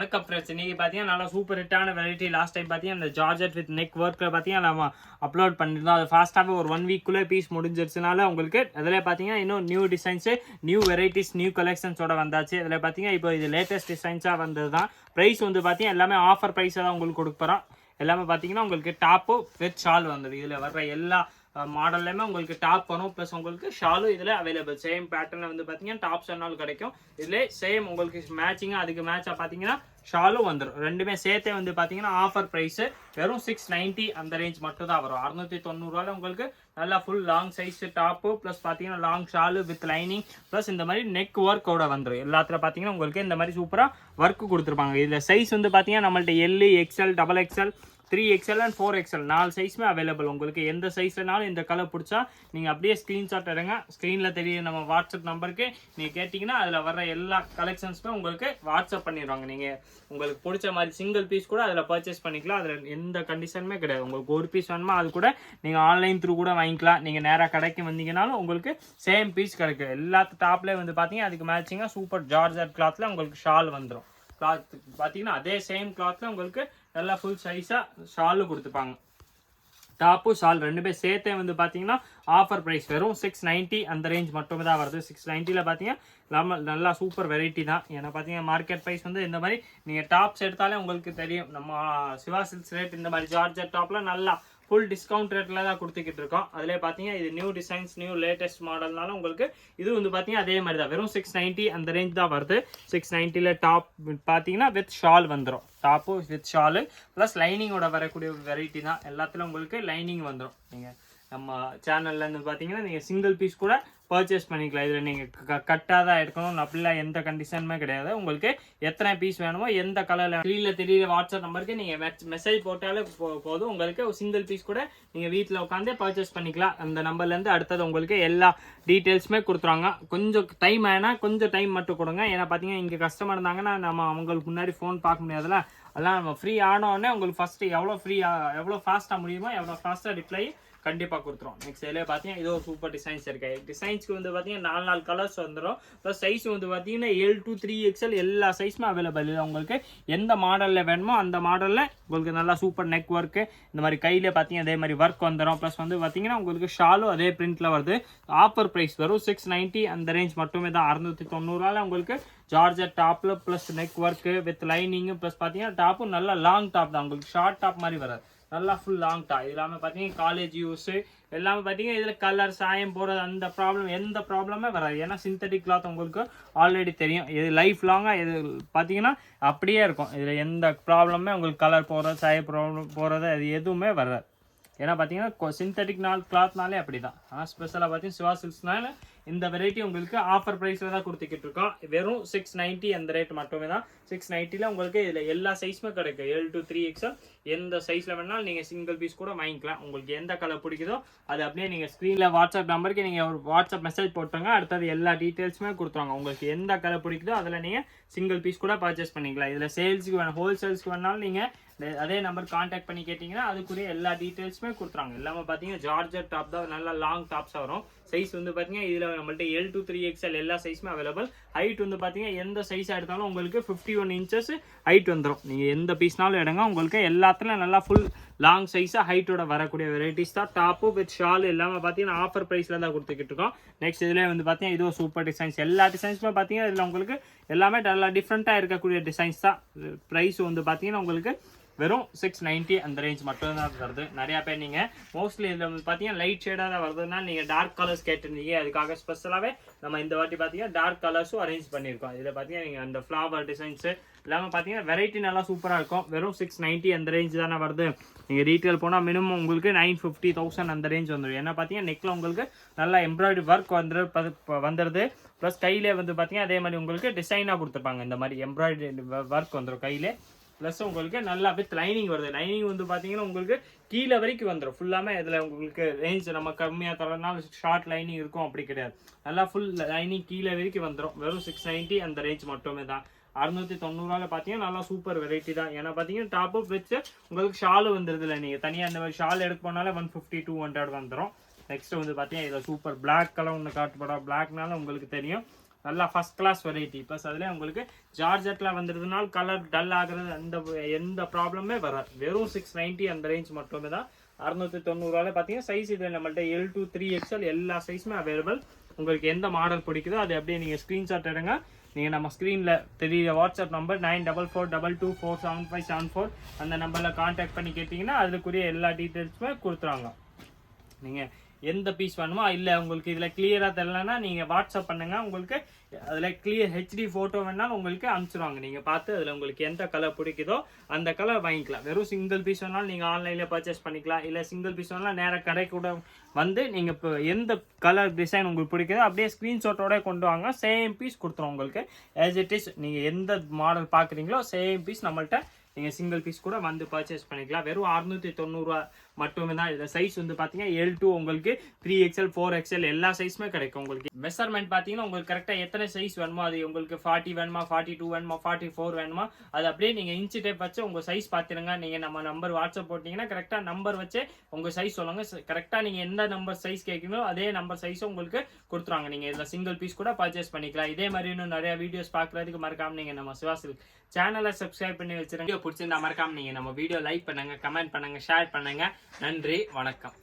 வணக்கம் ஃப்ரெண்ட்ஸ். இன்னைக்கு பார்த்தீங்கன்னா நல்லா சூப்பர் ஹிட்டான வெரைட்டி. லாஸ்ட் டைம் பார்த்தீங்கன்னா இந்த ஜார்ஜெட் வித் நெக் ஒர்க்கில் பார்த்தீங்கன்னா நம்ம அப்லோட் பண்ணியிருந்தோம். அது ஃபாஸ்ட்டாகவே ஒரு 1 வீக்குள்ளே பீஸ் முடிஞ்சிருச்சுனால உங்களுக்கு அதில் பார்த்தீங்கன்னா இன்னும் new designs, new varieties, new கலெக்ஷன்ஸோட வந்தாச்சு. இதில் பார்த்தீங்கன்னா இப்போ இது லேட்டஸ்ட் டிசைன்ஸாக வந்தது தான். ப்ரைஸ் வந்து பார்த்தீங்கன்னா எல்லாமே ஆஃபர் ப்ரைஸாக தான் உங்களுக்கு கொடுக்குறோம். எல்லாமே பார்த்தீங்கன்னா உங்களுக்கு டாப்பு வித் ஷால் வந்தது. இதில் வர்ற எல்லா மாடல்லையுமே உங்களுக்கு டாப் வரும், ப்ளஸ் உங்களுக்கு ஷாலும் இதில் அவைலபிள். சேம் பேட்டர்னில் வந்து பார்த்தீங்கன்னா டாப்ஸ் என்னாலும் கிடைக்கும். இதில் சேம் உங்களுக்கு மேட்சிங்காக அதுக்கு மேட்சாக பார்த்தீங்கன்னா ஷாலும் வந்துடும். ரெண்டுமே சேர்த்தே வந்து பார்த்தீங்கன்னா ஆஃபர் ப்ரைஸு வெறும் 690 அந்த ரேஞ்ச் மட்டும் தான் வரும். 690 உங்களுக்கு நல்லா full long size top plus பார்த்தீங்கன்னா long shawl with lining plus இந்த மாதிரி நெக் ஒர்க்கோட வந்துடும். எல்லாத்துல பார்த்தீங்கன்னா உங்களுக்கு இந்த மாதிரி சூப்பராக ஒர்க்கு கொடுத்துருப்பாங்க. இதில் சைஸ் வந்து பார்த்தீங்கன்னா நம்மள்ட்ட L, XL, double XL, 3XL and 4XL 4 சைஸுமே அவைலபிள். உங்களுக்கு எந்த சைஸ்லனாலும் இந்த கலர் பிடிச்சா நீங்கள் அப்படியே ஸ்க்ரீன்ஷாட் எடுங்க. ஸ்க்ரீனில் தெரிய நம்ம வாட்ஸ்அப் நம்பருக்கு நீங்கள் கேட்டிங்கன்னா அதில் வர எல்லா கலெக்ஷன்ஸுமே உங்களுக்கு வாட்ஸ்அப் பண்ணிடுவாங்க. நீங்கள் உங்களுக்கு பிடிச்ச மாதிரி சிங்கிள் பீஸ் கூட அதில் பர்ச்சேஸ் பண்ணிக்கலாம். அதில் எந்த கண்டிஷனுமே கிடையாது. உங்களுக்கு ஒரு பீஸ் வேணுமா அது கூட நீங்கள் ஆன்லைன் த்ரூ கூட வாங்கிக்கலாம். நீங்கள் நேராக கடைக்கு வந்தீங்கன்னாலும் உங்களுக்கு சேம் பீஸ் கிடைக்கும். எல்லாத்து டாப்லேயே வந்து பார்த்தீங்கன்னா அதுக்கு மேட்சிங்காக சூப்பர் ஜார்ஜெட் கிளாத்தில் உங்களுக்கு ஷால் வந்துடும். கிளாத் பார்த்தீங்கன்னா அதே சேம் கிளாத்தில் உங்களுக்கு நல்லா ஃபுல் சைஸாக ஷாலு கொடுத்துப்பாங்க. டாப்பு ஷால் ரெண்டுமே சேர்த்தே வந்து பார்த்தீங்கன்னா ஆஃபர் ப்ரைஸ் வெறும் 690 அந்த ரேஞ்ச் மட்டுமே தான் வருது. 690 பார்த்தீங்கன்னா நம்ம நல்லா சூப்பர் வெரைட்டி தான். ஏன்னா பார்த்தீங்கன்னா மார்க்கெட் ப்ரைஸ் வந்து இந்த மாதிரி நீங்கள் டாப்ஸ் எடுத்தாலே உங்களுக்கு தெரியும். நம்ம சிவா சில்க்ஸ் ரேட் இந்த மாதிரி ஜார்ஜெட் டாப்பில் நல்லா ஃபுல் டிஸ்கவுண்ட் ரேட்டில் தான் கொடுத்துக்கிட்டு இருக்கோம். அதிலே பார்த்தீங்கன்னா இது நியூ டிசைன்ஸ், நியூ லேட்டஸ்ட் மாடல்னால உங்களுக்கு இது வந்து பார்த்தீங்கன்னா அதே மாதிரி தான் வெறும் 690 அந்த ரேஞ்ச் தான் வருது. 690ல் டாப் பார்த்தீங்கன்னா வித் ஷால் வந்துடும். டாப்பு வித் ஷாலு ப்ளஸ் லைனிங்கோட வரக்கூடிய வெரைட்டி தான். எல்லாத்துலையும் உங்களுக்கு லைனிங் வந்துடும். நீங்கள் நம்ம சேனல்லேருந்து பார்த்தீங்கன்னா நீங்கள் சிங்கிள் பீஸ் கூட பர்ச்சேஸ் பண்ணிக்கலாம். இதில் நீங்கள் கட்டாக தான் எடுக்கணும் அப்படிலாம் எந்த கண்டிஷனுமே கிடையாது. உங்களுக்கு எத்தனை பீஸ் வேணுமோ எந்த கலரில் ஸ்க்ரீனில் தெரியுற வாட்ஸ்அப் நம்பருக்கு நீங்கள் மெசேஜ் போட்டாலே போதும். உங்களுக்கு ஒரு சிங்கிள் பீஸ் கூட நீங்கள் வீட்டில் உட்காந்தே பர்ச்சேஸ் பண்ணிக்கலாம். அந்த நம்பர்லேருந்து அடுத்தது உங்களுக்கு எல்லா டீட்டெயில்ஸுமே கொடுத்துருவாங்க. கொஞ்சம் டைம் ஆனா கொஞ்சம் டைம் மட்டும் கொடுங்க. ஏன்னா பார்த்தீங்கன்னா இங்கே கஸ்டமர் இருந்தாங்கன்னா நம்ம அவங்களுக்கு முன்னாடி ஃபோன் பார்க்க முடியாதுல்ல. அதெல்லாம் நம்ம ஃப்ரீ ஆனோடனே உங்களுக்கு ஃபஸ்ட்டு எவ்வளோ ஃபாஸ்ட்டாக முடியுமோ எவ்வளோ ஃபாஸ்ட்டாக ரிப்ளை கண்டிப்பாக கொடுத்துரும். நெக்ஸ்ட் இதில் பார்த்தீங்கன்னா இது ஒரு சூப்பர் டிசைன்ஸ் இருக்கு. டிசைன்ஸ்க்கு வந்து பார்த்தீங்கன்னா 4 கலர்ஸ் வந்துடும். ப்ளஸ் சைஸ் வந்து பார்த்தீங்கன்னா L to 3XL எல்லா சைஸுமே அவைலபிள். இது உங்களுக்கு எந்த மாடலில் வேணுமோ அந்த மாடலில் உங்களுக்கு நல்லா சூப்பர் நெக் ஒர்க்கு இந்த மாதிரி கையில் பார்த்தீங்கன்னா அதே மாதிரி ஒர்க் வந்துடும். ப்ளஸ் வந்து பார்த்தீங்கன்னா உங்களுக்கு ஷாலும் அதே பிரிண்ட்டில் வருது. ஆஃபர் ப்ரைஸ் வரும் 690 அந்த ரேஞ்ச் மட்டுமே தான். 690 உங்களுக்கு ஜார்ஜெட் டாப்பில் plus neck work with lining plus பார்த்தீங்கன்னா டாப்பும் நல்லா லாங் டாப் தான். உங்களுக்கு ஷார்ட் டாப் மாதிரி வராது, நல்லா ஃபுல் லாங் டாப். இது எல்லாமே பார்த்தீங்கன்னா காலேஜ் யூஸு எல்லாமே பார்த்தீங்கன்னா இதில் கலர் சாயம் போகிறது அந்த ப்ராப்ளம் எந்த ப்ராப்ளமே வராது. ஏன்னா சிந்தட்டிக் கிளாத் உங்களுக்கு ஆல்ரெடி தெரியும். இது லைஃப் லாங்காக இது பார்த்தீங்கன்னா அப்படியே இருக்கும். இதில் எந்த ப்ராப்ளமே உங்களுக்கு கலர் போகிறது சாய ப்ராப்ளம் போகிறது அது எதுவுமே வராது. ஏன்னா பார்த்தீங்கன்னா சிந்தட்டிக் கிளாத்னாலே அப்படி தான். ஆனால் ஸ்பெஷலாக பார்த்தீங்கன்னா சிவா சில்க்ஸ்னால இந்த வெரைட்டி உங்களுக்கு ஆஃபர் ப்ரைஸில் தான் கொடுத்துக்கிட்டு இருக்கோம். வெறும் 690 அந்த ரேட் மட்டுமே தான். 690ல் உங்களுக்கு இதில் எல்லா சைஸுமே கிடைக்கும். L to 3XL எந்த சைஸில் வேணாலும் நீங்கள் சிங்கிள் பீஸ் கூட வாங்கிக்கலாம். உங்களுக்கு எந்த கலர் பிடிக்குதோ அது அப்படியே நீங்கள் ஸ்க்ரீனில் வாட்ஸ்அப் நம்பருக்கு நீங்கள் ஒரு வாட்ஸ்அப் மெசேஜ் போட்டுங்க. அடுத்தது எல்லா டீட்டெயில்ஸுமே கொடுத்துருவாங்க. உங்களுக்கு எந்த கலர் பிடிக்குதோ அதில் நீங்கள் சிங்கிள் பீஸ் கூட பர்ச்சேஸ் பண்ணிக்கலாம். இதில் சேல்ஸுக்கு வேணும், ஹோல்சேல்ஸ்க்கு வேணாலும் நீங்கள் அதே நம்பர் கான்டாக்ட் பண்ணி கேட்டிங்கன்னா அதுக்குரிய எல்லா டீட்டெயில்ஸுமே கொடுத்துருவாங்க. எல்லாமே பார்த்தீங்கன்னா ஜார்ஜெட் டாப் தான், நல்லா லாங் டாப்ஸாக வரும். சைஸ் வந்து பார்த்தீங்கன்னா இதில் நம்மள்ட்ட L to 3XL எல்லா சைஸுமே அவைலபிள். ஹைட் வந்து பார்த்தீங்கன்னா எந்த சைஸாக எடுத்தாலும் உங்களுக்கு 51 இன்ச்சஸ் ஹைட் வந்துடும். நீங்கள் எந்த பீஸ்னாலும் எடுங்க. உங்களுக்கு எல்லாத்துலையும் நல்லா ஃபுல் லாங் சைஸாக ஹைட்டோட வரக்கூடிய வெரைட்டிஸ் தான். டாப்பு வித் ஷால் எல்லாமே பார்த்தீங்கன்னா ஆஃபர் ப்ரைஸில் தான் கொடுத்துக்கிட்டு இருக்கோம். நெக்ஸ்ட் இதில் வந்து பார்த்தீங்கன்னா இது சூப்பர் டிசைன்ஸ். எல்லா டிசைன்ஸுமே பார்த்தீங்கன்னா இதில் உங்களுக்கு எல்லாமே நல்லா டிஃப்ரெண்ட்டாக இருக்கக்கூடிய டிசைன்ஸ் தான். ப்ரைஸ் வந்து பார்த்தீங்கன்னா உங்களுக்கு வெறும் 690 அந்த ரேஞ்ச் மட்டும் தான் வருது. நிறையா பேர் நீங்கள் மோஸ்ட்லி இதில் வந்து பார்த்தீங்கன்னா லைட் ஷேடாக தான் வருதுன்னா நீங்கள் டார்க் கலர்ஸ் கேட்டிருந்தீங்க. அதுக்காக ஸ்பெஷலாகவே நம்ம இந்த வாட்டி பார்த்தீங்கன்னா டார்க் கலர்ஸும் அரேஞ்ச் பண்ணியிருக்கோம். இதில் பார்த்தீங்கன்னா நீங்கள் அந்த ஃப்ளவர் டிசைன்ஸு எல்லாமே பார்த்தீங்கன்னா வெரைட்டி நல்லா சூப்பராக இருக்கும். வெறும் 690 அந்த ரேஞ்ச் தானே வருது. நீங்கள் ரீட்டெயில் போனால் மினிமம் உங்களுக்கு 950,000 அந்த ரேஞ்ச் வந்துடும். ஏன்னா பார்த்தீங்கன்னா நெக்கில் உங்களுக்கு நல்லா எம்ப்ராய்டரி ஒர்க் வந்துடுது. ப்ளஸ் கையிலே வந்து பார்த்தீங்கன்னா அதே மாதிரி உங்களுக்கு டிசைனாக கொடுத்துருப்பாங்க. இந்த மாதிரி எம்ப்ராய்டரி ஒர்க் வந்துடும் கையிலே. ப்ளஸ் உங்களுக்கு நல்லா வித் லைனிங் வருது. லைனிங் வந்து பார்த்தீங்கன்னா உங்களுக்கு கீழே வரைக்கும் வந்துடும். ஃபுல்லாமே இதில் உங்களுக்கு ரேஞ்ச் நம்ம கம்மியாக தரனால ஷார்ட் லைனிங் இருக்கும் அப்படி கிடையாது. நல்லா ஃபுல் லைனிங் கீழே வரைக்கும் வந்துடும். வெறும் 690 அந்த ரேஞ்ச் மட்டுமே தான். 690 பார்த்தீங்கன்னா நல்லா சூப்பர் வெரைட்டி தான். ஏன்னா பார்த்தீங்கன்னா டாப் அப் வச்சு உங்களுக்கு ஷாலு வந்துடுது. இல்லை நீங்கள் தனியாக இந்த மாதிரி ஷால் எடுக்க போனாலே 150-200 வந்துடும். நெக்ஸ்ட் வந்து பார்த்தீங்கன்னா இதில் சூப்பர் பிளாக் கலர் ஒன்று காட்டுப்படா. பிளாக்னால உங்களுக்கு தெரியும் நல்லா ஃபர்ஸ்ட் கிளாஸ் வெரைட்டி. ப்ளஸ் அதில் உங்களுக்கு ஜார்ஜெட்டில் வந்துடுறதுனால கலர் டல் ஆகுறது அந்த எந்த ப்ராப்ளமே வராது. வெறும் 690 அந்த ரேஞ்ச் மட்டுமே தான். 690 பார்த்தீங்கன்னா சைஸ் இது நம்மள்ட்ட L2 3XL எல்லா சைஸுமே அவைலபிள். உங்களுக்கு எந்த மாடல் பிடிக்குதோ அதை அப்படியே நீங்கள் ஸ்க்ரீன்ஷாட் எடுங்க. நீங்கள் நம்ம ஸ்க்ரீனில் தெரிய வாட்ஸ்அப் நம்பர் 9442224757 அந்த நம்பரில் கான்டாக்ட் பண்ணி கேட்டிங்கன்னா அதுக்குரிய எல்லா டீட்டெயில்ஸுமே கொடுத்துருவாங்க. நீங்கள் எந்த பீஸ் வேணுமோ, இல்லை உங்களுக்கு இதில் கிளியராக தெரியலன்னா நீங்கள் வாட்ஸ்அப் பண்ணுங்கள். உங்களுக்கு அதில் கிளியர் ஹெச்டி ஃபோட்டோ வேணாலும் உங்களுக்கு அனுப்பிச்சிடுவாங்க. நீங்கள் பார்த்து அதில் உங்களுக்கு எந்த கலர் பிடிக்குதோ அந்த கலர் வாங்கிக்கலாம். வெறும் சிங்கிள் பீஸ் வேணாலும் நீங்கள் ஆன்லைனில் பர்ச்சேஸ் பண்ணிக்கலாம். இல்லை சிங்கிள் பீஸ் வேணாலும் நேராக கடை கூட வந்து நீங்கள் இப்போ எந்த கலர் டிசைன் உங்களுக்கு பிடிக்குதோ அப்படியே ஸ்க்ரீன்ஷாட்டோட கொண்டு வாங்க. சேம் பீஸ் கொடுத்துரும் உங்களுக்கு. ஆஸ் இட் இஸ் நீங்கள் எந்த மாடல் பார்க்குறீங்களோ சேம் பீஸ் நம்மள்ட்ட நீங்கள் சிங்கிள் பீஸ் கூட வந்து பர்ச்சேஸ் பண்ணிக்கலாம். வெறும் 690 மட்டுமே தான். இதில் சைஸ் வந்து பார்த்தீங்கன்னா L2 உங்களுக்கு 3XL 4XL எல்லா சைஸுமே கிடைக்கும். உங்களுக்கு மெஷர்மெண்ட் பார்த்தீங்கன்னா உங்களுக்கு கரெக்டாக எத்தனை சைஸ் வேணுமோ, அது உங்களுக்கு 40 வேணுமா, 42 வேணுமா, 44 வேணுமா, அது அப்படியே நீங்கள் இன்ச்சு டேப் வச்சு உங்கள் சைஸ் பார்த்துருங்க. நீங்கள் நம்ம நம்பர் வாட்ஸ்அப் போட்டிங்கன்னா கரெக்டாக நம்பர் வச்சு உங்கள் சைஸ் சொல்லுங்கள். கரெக்டாக நீங்கள் எந்த நம்பர் சைஸ் கேட்குறீங்களோ அதே நம்பர் சைஸும் உங்களுக்கு கொடுத்துருவாங்க. நீங்கள் இதில் சிங்கிள் பீஸ் கூட பர்ச்சேஸ் பண்ணிக்கலாம். இதே மாதிரி இன்னும் நிறைய வீடியோஸ் பார்க்குறதுக்கு மறக்காம நீங்கள் நம்ம சிவா சில்க் சேனலை சப்ஸ்கிரைப் பண்ணி வச்சுருங்க. பிடிச்சிருந்தா மறக்காம நீங்கள் நம்ம வீடியோ லைக் பண்ணுங்கள், கமெண்ட் பண்ணுங்கள், ஷேர் பண்ணுங்கள். நன்றி, வணக்கம்.